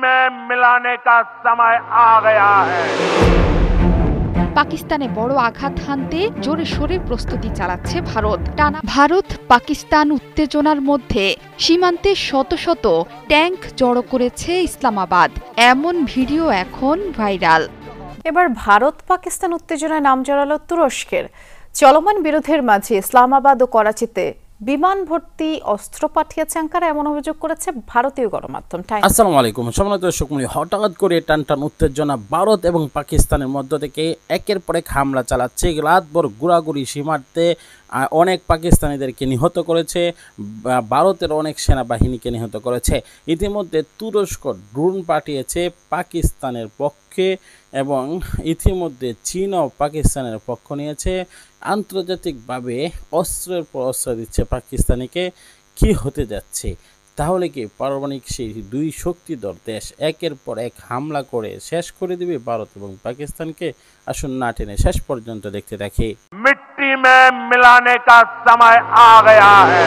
में मिलाने का समय आ गया है। পাকিস্তানে বড় আঘাত হানতে জোরে সোরে প্রস্তুতি চালাচ্ছে ভারত। টানা ভারত পাকিস্তান উত্তেজনার মধ্যে সীমান্তে শত শত ট্যাঙ্ক জড়ো করেছে ইসলামাবাদ, এমন ভিডিও এখন ভাইরাল। এবার ভারত পাকিস্তান উত্তেজনায় নাম জড়ালো তুরস্কের। চলমান বিরোধের মাঝে ইসলামাবাদ ও করাচিতে বিমান ভর্তি অস্ত্র পাঠিয়েছে আঙ্কারা, এমন অভিযোগ করেছে ভারতীয় গণমাধ্যম টাইমস। আসসালামু আলাইকুম। সম্মানিত দর্শক মণ্ডলী, হঠাৎ করে টানটান উত্তেজনা ভারত এবং পাকিস্তানের মধ্য থেকে একের পর এক হামলা চালাচ্ছে। রাতভর গুড়াগুড়ি সীমান্তে অনেক পাকিস্তানিদেরকে নিহত করেছে, ভারতের অনেক সেনাবাহিনীকে নিহত করেছে। ইতিমধ্যে তুরস্ক ড্রোন পাঠিয়েছে পাকিস্তানের পক্ষে এবং ইতিমধ্যে চীনও পাকিস্তানের পক্ষ নিয়েছে। আন্তর্জাতিকভাবে অস্ত্রের পর অস্ত্র দিচ্ছে পাকিস্তানিকে। কি হতে যাচ্ছে? তাহলে কি পারমাণবিক সেই দুই শক্তিধর দেশ একের পর এক হামলা করে শেষ করে দিবে ভারত এবং পাকিস্তানকে? আসুন না টেনে শেষ পর্যন্ত দেখতে থাকি। मिट्टी में मिलाने का समय आ गया है।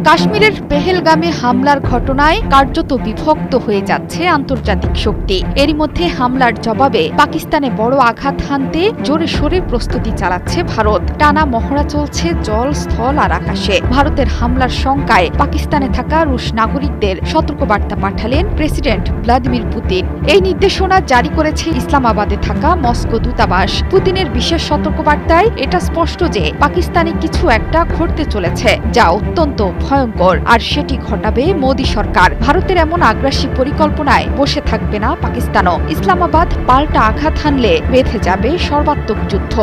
কাশ্মীরের পেহেলগামে হামলার ঘটনায় কার্যত বিভক্ত হয়ে যাচ্ছে আন্তর্জাতিক শক্তি। এরই মধ্যে হামলার জবাবে পাকিস্তানে বড় আঘাত হানতে জোরে সোরে প্রস্তুতি চালাচ্ছে ভারত। টানা মহড়া চলছে জল, স্থল আর আকাশে। ভারতের হামলার শঙ্কায় পাকিস্তানে থাকা রুশ নাগরিকদের সতর্কবার্তা পাঠালেন প্রেসিডেন্ট ভ্লাদিমির পুতিন। এই নির্দেশনা জারি করেছে ইসলামাবাদে থাকা মস্কো দূতাবাস। পুতিনের বিশেষ সতর্কবার্তায় এটা স্পষ্ট যে পাকিস্তানে কিছু একটা ঘটতে চলেছে যা অত্যন্ত ভয়ঙ্কর, আর সেটি ঘটাবে মোদী সরকার। ভারতের এমন আগ্রাসী পরিকল্পনায় বসে থাকবে না পাকিস্তানও। ইসলামাবাদ পাল্টা আঘাত হানলে বেঁধে যাবে সর্বাত্মক যুদ্ধ।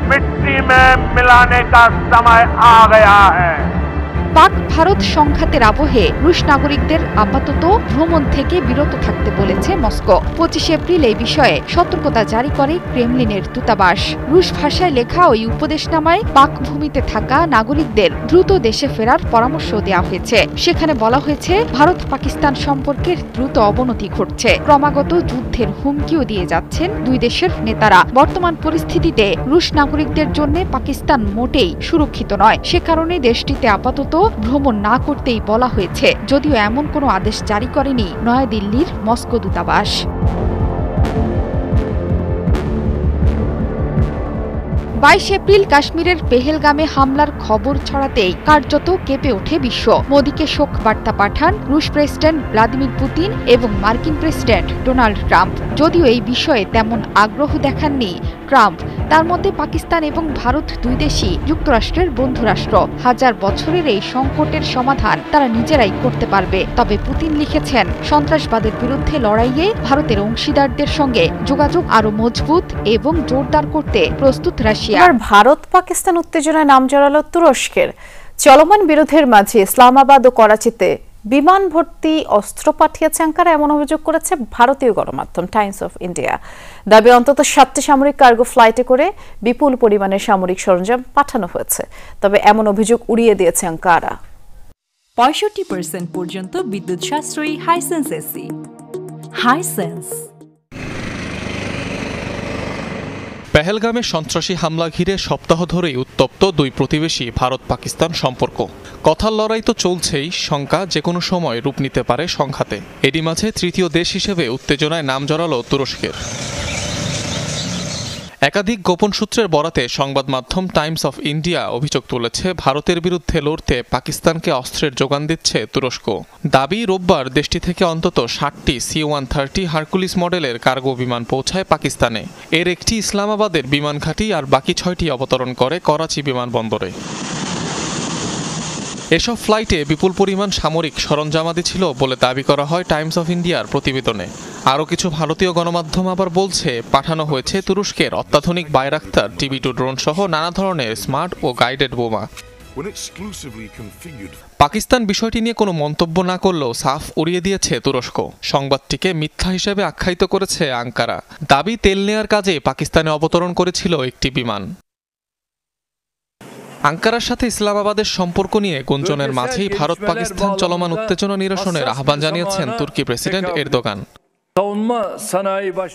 मिट्टी में मिलाने का समय आ गया है। পাক ভারত সংঘাতের আবহে রুশ নাগরিকদের আপাতত ভ্রমণ থেকে বিরত থাকতে বলেছে মস্কো। 25 এপ্রিল এই বিষয়ে সতর্কতা জারি করে ক্রেমলিনের দূতাবাস। রুশ ভাষায় লেখা ওই উপদেশনামায় পাক ভূমিতে থাকা নাগরিকদের দ্রুত দেশে ফেরার পরামর্শ দেওয়া হয়েছে। সেখানে বলা হয়েছে ভারত পাকিস্তান সম্পর্কের দ্রুত অবনতি ঘটছে, ক্রমাগত যুদ্ধের হুমকিও দিয়ে যাচ্ছেন দুই দেশের নেতারা। বর্তমান পরিস্থিতিতে রুশ নাগরিকদের জন্য পাকিস্তান মোটেই সুরক্ষিত নয়, সে কারণে দেশটিতে আপাতত ভ্রমণ না করতেই বলা হয়েছে, যদিও এমন কোনো আদেশ জারি করেনি নয়াদিল্লির মস্কো দূতাবাস। 22 এপ্রিল কাশ্মীরের পেহেলগামে হামলার খবর ছড়াতেই কার্যত কেঁপে ওঠে বিশ্ব। মোদীকে শোক বার্তা পাঠান রুশ প্রেসিডেন্ট ভ্লাদিমির পুতিন এবং মার্কিন প্রেসিডেন্ট ডোনাল্ড ট্রাম্প। যদিও এই বিষয়ে তেমন আগ্রহ দেখাননি ট্রাম্প। তার মধ্যে পাকিস্তান এবং ভারত দুই দেশই যুক্তরাষ্ট্রের বন্ধুরাষ্ট্র। হাজার বছরের এই সংকটের সমাধান তারা নিজেরাই করতে পারবে। তবে পুতিন লিখেছেন, সন্ত্রাসবাদের বিরুদ্ধে লড়াইয়ে ভারতের অংশীদারদের সঙ্গে যোগাযোগ আরো মজবুত এবং জোরদার করতে প্রস্তুত রাশিয়া। এবার ভারত পাকিস্তান উত্তেজনায় নাম জড়ালো তুরস্কের। চলমান বিরোধের মাঝে ইসলামাবাদ ও করাচিতে বিমান ভর্তি অস্ত্র পাঠিয়েছে আঙ্কারা, এমন অভিযোগ করেছে ভারতীয় গণমাধ্যম টাইমস অফ ইন্ডিয়া। দাবি অন্তত 7টি সামরিক কার্গো ফ্লাইটে করে বিপুল পরিমাণের সামরিক সরঞ্জাম পাঠানো হয়েছে। তবে এমন অভিযোগ উড়িয়ে দিয়েছে আঙ্কারা। 65% পর্যন্ত বিদ্যুৎ সাশ্রয়ী হাইসেন্স এসি। হাইসেন্স। পেহেলগামে সন্ত্রাসী হামলা ঘিরে সপ্তাহ ধরেই উত্তপ্ত দুই প্রতিবেশী ভারত পাকিস্তান সম্পর্ক। কথার লড়াই তো চলছেই, শঙ্কা যে কোনো সময় রূপ নিতে পারে সংঘাতে। এরই মাঝে তৃতীয় দেশ হিসেবে উত্তেজনায় নাম জড়ালো তুরস্কের। একাধিক গোপন সূত্রের বরাতে সংবাদ মাধ্যম টাইমস অফ ইন্ডিয়া অভিযোগ তুলেছে, ভারতের বিরুদ্ধে লড়তে পাকিস্তানকে অস্ত্রের যোগান দিচ্ছে তুরস্ক। দাবি, রোববার দেশটি থেকে অন্তত 60টি C-130 হারকুলিস মডেলের কার্গো বিমান পৌঁছায় পাকিস্তানে। এর একটি ইসলামাবাদের বিমান ঘাঁটি আর বাকি 6টি অবতরণ করে করাচি বিমানবন্দরে। এসব ফ্লাইটে বিপুল পরিমাণ সামরিক সরঞ্জামাদি ছিল বলে দাবি করা হয় টাইমস অফ ইন্ডিয়ার প্রতিবেদনে। আরও কিছু ভারতীয় গণমাধ্যম আবার বলছে, পাঠানো হয়েছে তুরস্কের অত্যাধুনিক বাইরাক্তার TB2 ড্রোন সহ নানা ধরনের স্মার্ট ও গাইডেড বোমা। পাকিস্তান বিষয়টি নিয়ে কোনো মন্তব্য না করলেও সাফ উড়িয়ে দিয়েছে তুরস্ক। সংবাদটিকে মিথ্যা হিসেবে আখ্যায়িত করেছে আঙ্কারা। দাবি, তেল নেয়ার কাজে পাকিস্তানে অবতরণ করেছিল একটি বিমান। আঙ্কারার সাথে ইসলামাবাদের সম্পর্ক নিয়ে গুঞ্জনের মাঝেই ভারত পাকিস্তান চলমান উত্তেজনা নিরসনের আহ্বান জানিয়েছেন তুর্কি প্রেসিডেন্ট এরদোগান।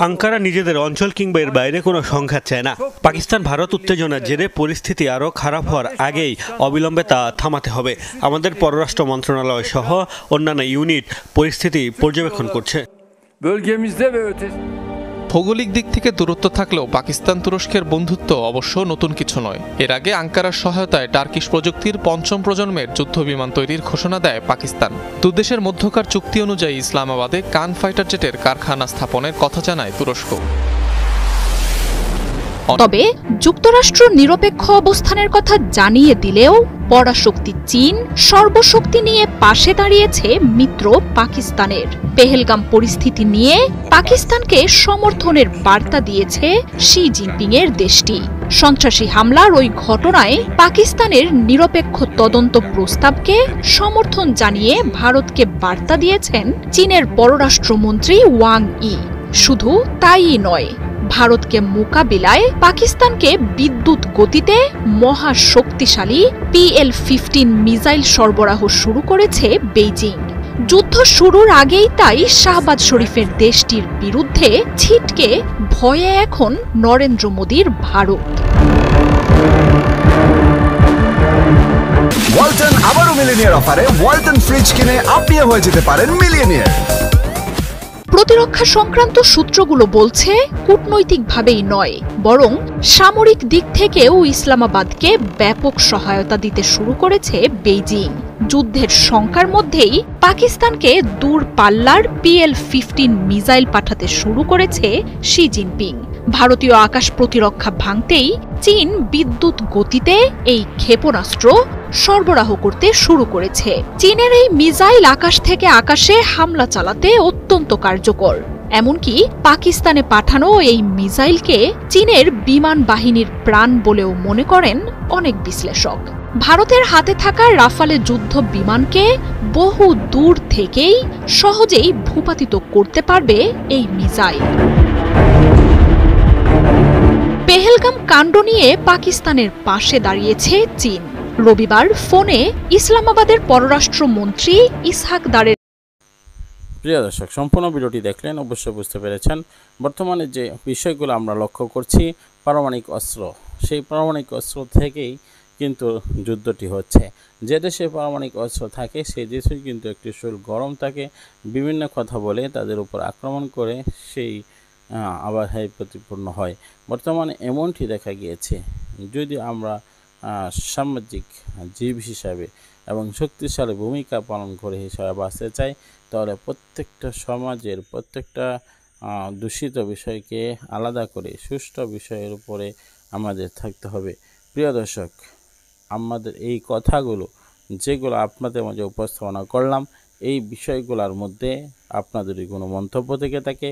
আঙ্কারা নিজেদের অঞ্চল কিংবা এর বাইরে কোনো সংঘাত চায় না। পাকিস্তান ভারত উত্তেজনার জেরে পরিস্থিতি আরও খারাপ হওয়ার আগেই অবিলম্বে তা থামাতে হবে। আমাদের পররাষ্ট্র মন্ত্রণালয় সহ অন্যান্য ইউনিট পরিস্থিতি পর্যবেক্ষণ করছে। ভৌগোলিক দিক থেকে দূরত্ব থাকলেও পাকিস্তান তুরস্কের বন্ধুত্ব অবশ্য নতুন কিছু নয়। এর আগে আঙ্কারার সহায়তায় টার্কিশ প্রযুক্তির ৫ম প্রজন্মের যুদ্ধ বিমান তৈরির ঘোষণা দেয় পাকিস্তান। দুদেশের মধ্যকার চুক্তি অনুযায়ী ইসলামাবাদে কান ফাইটার জেটের কারখানা স্থাপনের কথা জানায় তুরস্ক। তবে যুক্তরাষ্ট্র নিরপেক্ষ অবস্থানের কথা জানিয়ে দিলেও পরাশক্তি চীন সর্বশক্তি নিয়ে পাশে দাঁড়িয়েছে মিত্র পাকিস্তানের। পেহেলগাম পরিস্থিতি নিয়ে পাকিস্তানকে সমর্থনের বার্তা দিয়েছে শি জিনপিং এর দেশটি। সন্ত্রাসী হামলার ওই ঘটনায় পাকিস্তানের নিরপেক্ষ তদন্ত প্রস্তাবকে সমর্থন জানিয়ে ভারতকে বার্তা দিয়েছেন চীনের পররাষ্ট্রমন্ত্রী ওয়াং ই। শুধু তাই নয়, ভারতকে মোকাবিলায় পাকিস্তানকে বিদ্যুৎ গতিতে মহাশক্তিশালী PL-15 মিসাইল সরবরাহ শুরু করেছে বেইজিং। যুদ্ধ শুরুর আগেই তাই শাহবাজ শরীফের দেশটির বিরুদ্ধে ছিটকে ভয়ে এখন নরেন্দ্র মোদীর ভারত। ওয়ালটন আবারও মিলিয়নিয়ার অফারে ওয়ালটন ফ্রিজ কিনে আপনিও হয়ে যেতে পারেন মিলিয়নিয়ার। প্রতিরক্ষা সংক্রান্ত সূত্রগুলো বলছে কূটনৈতিকভাবেই নয়, বরং সামরিক দিক থেকেও ইসলামাবাদকে ব্যাপক সহায়তা দিতে শুরু করেছে বেইজিং। যুদ্ধের শঙ্কার মধ্যেই পাকিস্তানকে দূরপাল্লার PL-15 মিসাইল পাঠাতে শুরু করেছে শি জিনপিং। ভারতীয় আকাশ প্রতিরক্ষা ভাঙতেই চীন বিদ্যুৎ গতিতে এই ক্ষেপণাস্ত্র সরবরাহ করতে শুরু করেছে। চীনের এই মিসাইল আকাশ থেকে আকাশে হামলা চালাতে অত্যন্ত কার্যকর। এমনকি পাকিস্তানে পাঠানো এই মিসাইলকে চীনের বিমান বাহিনীর প্রাণ বলেও মনে করেন অনেক বিশ্লেষক। ভারতের হাতে থাকা রাফালে যুদ্ধ বিমানকে বহু দূর থেকেই সহজেই ভূপাতিত করতে পারবে এই মিসাইল। পেহেলগাম কাণ্ড নিয়ে পাকিস্তানের পাশে দাঁড়িয়েছে চীন। রবিবার ফোনে ইসলামাবাদের পররাষ্ট্রমন্ত্রী ইসহাক দারের। প্রিয় দর্শক, সম্পূর্ণ ভিডিওটি দেখলেন, অবশ্যই বুঝতে পেরেছেন বর্তমানে যে বিষয়গুলো আমরা লক্ষ্য করছি পারমাণবিক অস্ত্র, সেই পারমাণবিক অস্ত্র থেকেই কিন্তু যুদ্ধটি হচ্ছে। যে দেশে পারমাণবিক অস্ত্র থাকে সেই দেশেই কিন্তু একটি শরীর গরম থাকে, বিভিন্ন কথা বলে তাদের উপর আক্রমণ করে সেই আবার প্রতিপূর্ণ হয়। বর্তমানে এমনটি দেখা গিয়েছে। যদি আমরা সামাজিক জীব হিসাবে এবং শক্তিশালী ভূমিকা পালন করে হিসাবে বাঁচতে চাই, তাহলে প্রত্যেকটা সমাজের প্রত্যেকটা দূষিত বিষয়কে আলাদা করে সুষ্ঠু বিষয়ের উপরে আমাদের থাকতে হবে। প্রিয় দর্শক, আমাদের এই কথাগুলো যেগুলো আপনাদের মাঝে উপস্থাপনা করলাম, এই বিষয়গুলোর মধ্যে আপনাদের কোনো মন্তব্য থেকে থাকে